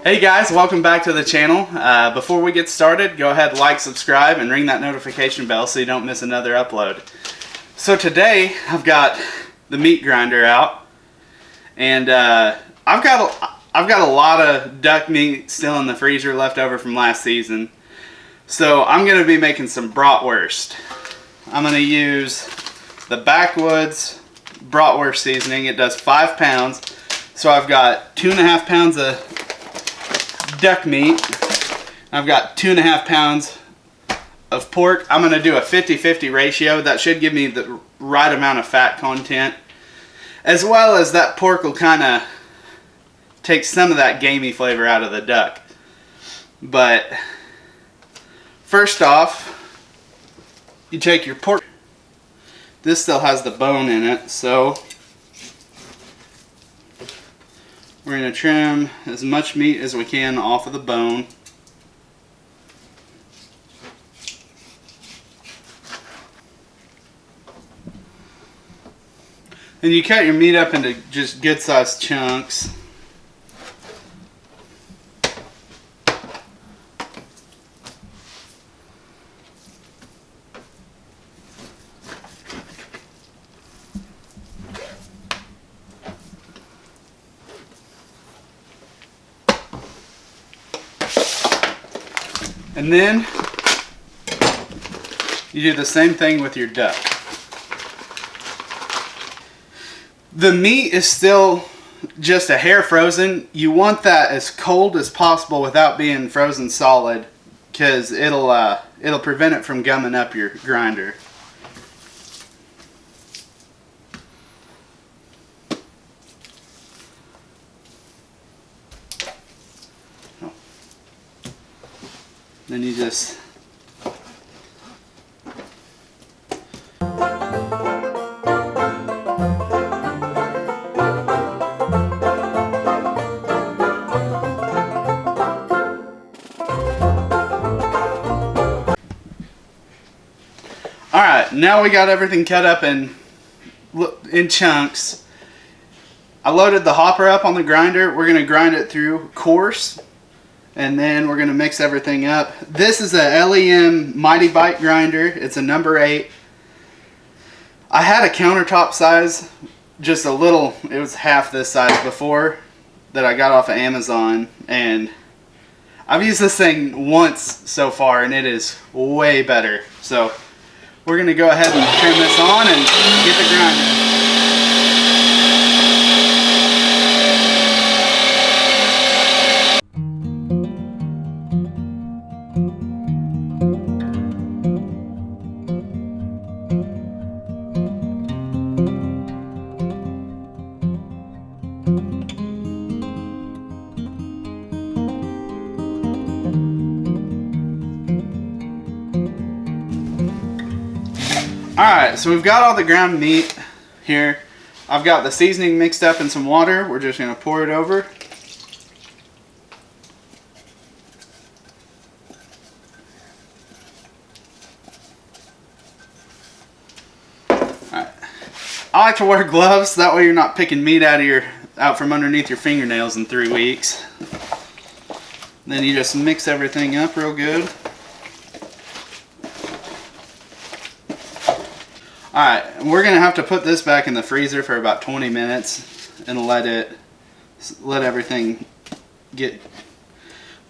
Hey guys, welcome back to the channel. Before we get started, go ahead, like, subscribe, and ring that notification bell so you don't miss another upload. So today, I've got the meat grinder out, and I've got a lot of duck meat still in the freezer left over from last season. So I'm going to be making some bratwurst. I'm going to use the Backwoods bratwurst seasoning. It does 5 pounds. So I've got 2.5 pounds of duck meat. I've got 2.5 pounds of pork. I'm going to do a 50-50 ratio. That should give me the right amount of fat content, as well as that pork will kind of take some of that gamey flavor out of the duck. But first off, you take your pork. This still has the bone in it, so we're going to trim as much meat as we can off of the bone. And you cut your meat up into just good sized chunks. And then you do the same thing with your duck. The meat is still just a hair frozen. You want that as cold as possible without being frozen solid, because it'll prevent it from gumming up your grinder. Then you just Alright, now we got everything cut up in chunks. I loaded the hopper up on the grinder. We're going to grind it through coarse, and then we're going to mix everything up. This is a LEM Mighty Bite grinder. It's a number 8. I had a countertop size, just a little, it was half this size before, that I got off of Amazon, and I've used this thing once so far and it is way better. So we're going to go ahead and turn this on and get the grinder. Alright, so we've got all the ground meat here. I've got the seasoning mixed up in some water. We're just going to pour it over. Alright. I like to wear gloves, that way you're not picking meat out from underneath your fingernails in 3 weeks. Then you just mix everything up real good. Alright, we're going to have to put this back in the freezer for about 20 minutes and let everything get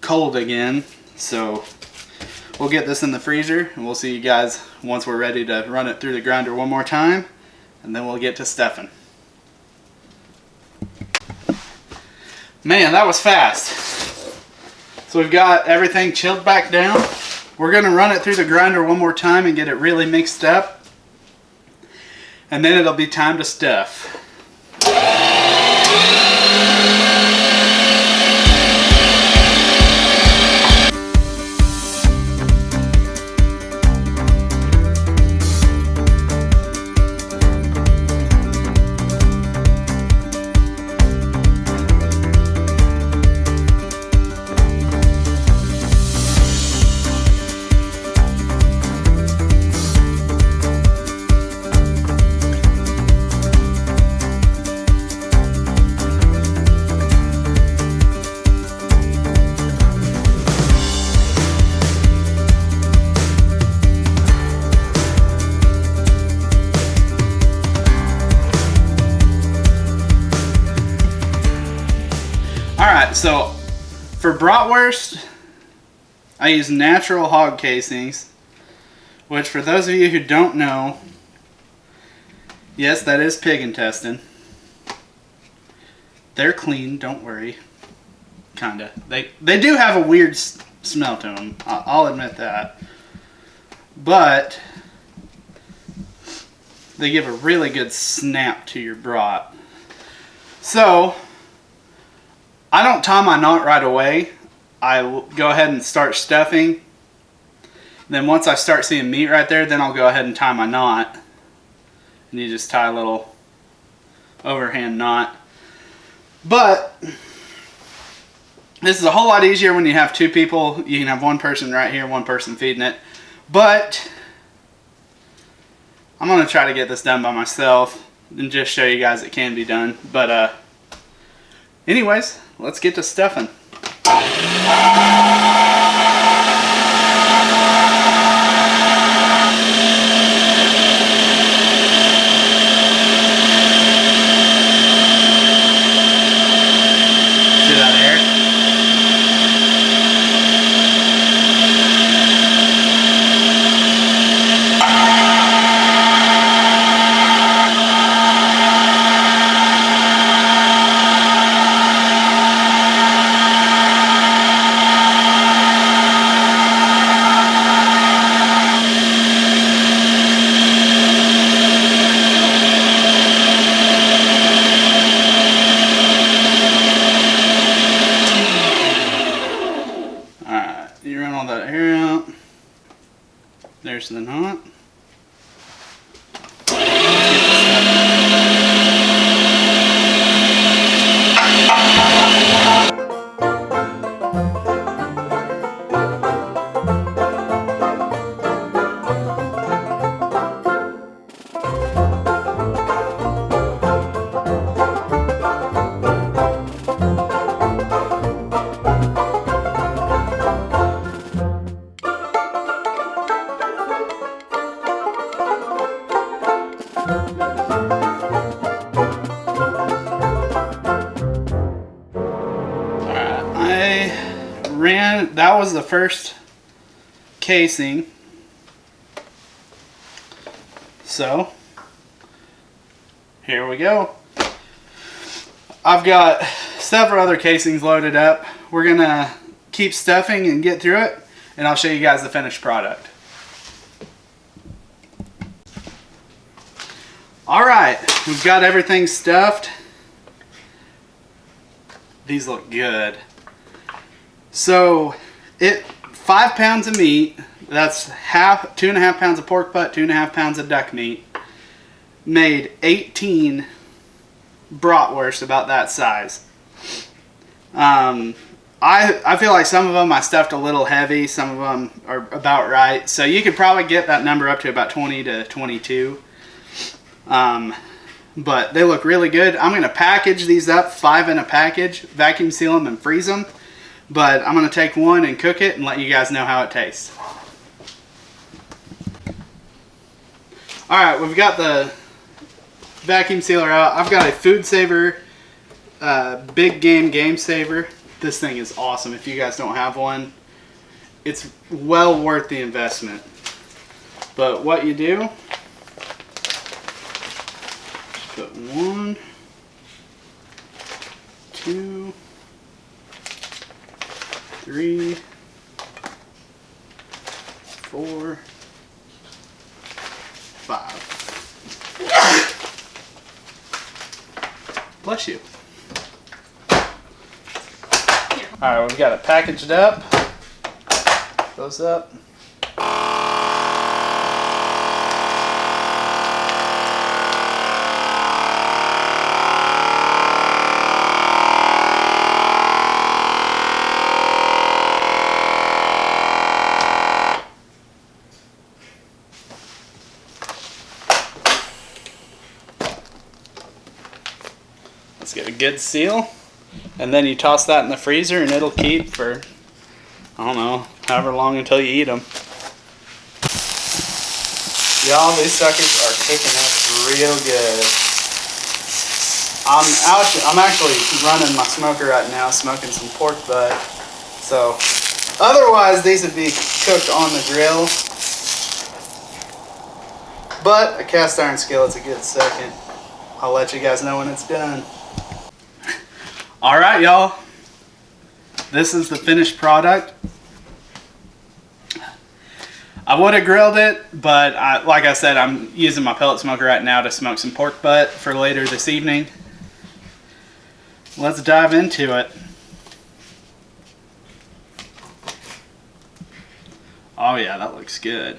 cold again. So we'll get this in the freezer and we'll see you guys once we're ready to run it through the grinder one more time, and then we'll get to stuffing. Man, that was fast. So we've got everything chilled back down. We're going to run it through the grinder one more time and get it really mixed up. And then it'll be time to stuff. so for bratwurst, I use natural hog casings, which for those of you who don't know, yes, that is pig intestine. They're clean, don't worry. Kinda. They do have a weird smell to them. I'll admit that. But they give a really good snap to your brat. So I don't tie my knot right away. I will go ahead and start stuffing. Then once I start seeing meat right there, then I'll go ahead and tie my knot. And you just tie a little overhand knot. But this is a whole lot easier when you have two people. You can have one person right here, one person feeding it. But I'm going to try to get this done by myself and just show you guys it can be done. But anyways, let's get to stuffing. You run all that hair out. There's the knot. That was the first casing. So here we go. I've got several other casings loaded up. We're gonna keep stuffing and get through it, and I'll show you guys the finished product. Alright, we've got everything stuffed. These look good. So 5 pounds of meat, that's 2.5 pounds of pork butt, 2.5 pounds of duck meat, made 18 bratwurst about that size. I feel like some of them I stuffed a little heavy, some of them are about right. So you could probably get that number up to about 20 to 22. But they look really good. I'm going to package these up, 5 in a package, vacuum seal them and freeze them. But I'm going to take one and cook it and let you guys know how it tastes. Alright, we've got the vacuum sealer out. I've got a Food Saver Big Game Saver. This thing is awesome. If you guys don't have one, it's well worth the investment. But what you do, just put 1, 2, 3, 4, 5. Bless you. Alright, we've got it packaged up. Close up. Let's get a good seal, and then you toss that in the freezer and it'll keep for, I don't know, however long until you eat them. Y'all, these suckers are cooking up real good. I'm actually running my smoker right now, smoking some pork butt. So otherwise these would be cooked on the grill. But a cast iron skillet's a good second. I'll let you guys know when it's done. All right, y'all. This is the finished product. I would have grilled it, but like I said, I'm using my pellet smoker right now to smoke some pork butt for later this evening. Let's dive into it. Oh yeah, that looks good.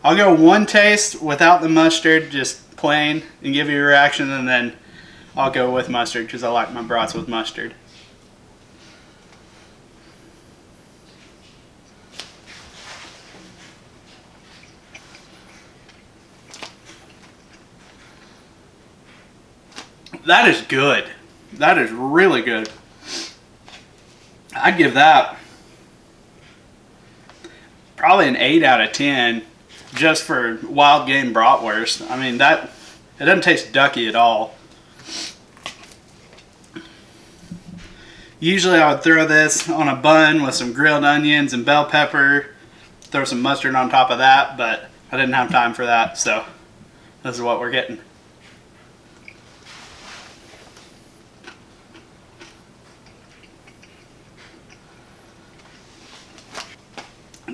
I'll go one taste without the mustard, just plain, and give you a reaction, and then I'll go with mustard because I like my brats with mustard. That is good. That is really good. I'd give that probably an 8 out of 10 just for wild game bratwurst. I mean, it doesn't taste ducky at all. Usually I would throw this on a bun with some grilled onions and bell pepper, throw some mustard on top of that, but I didn't have time for that, so this is what we're getting.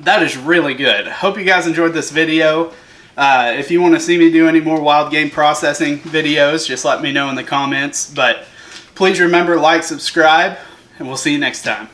That is really good. Hope you guys enjoyed this video. If you want to see me do any more wild game processing videos, just let me know in the comments. But please remember, like, subscribe, and we'll see you next time.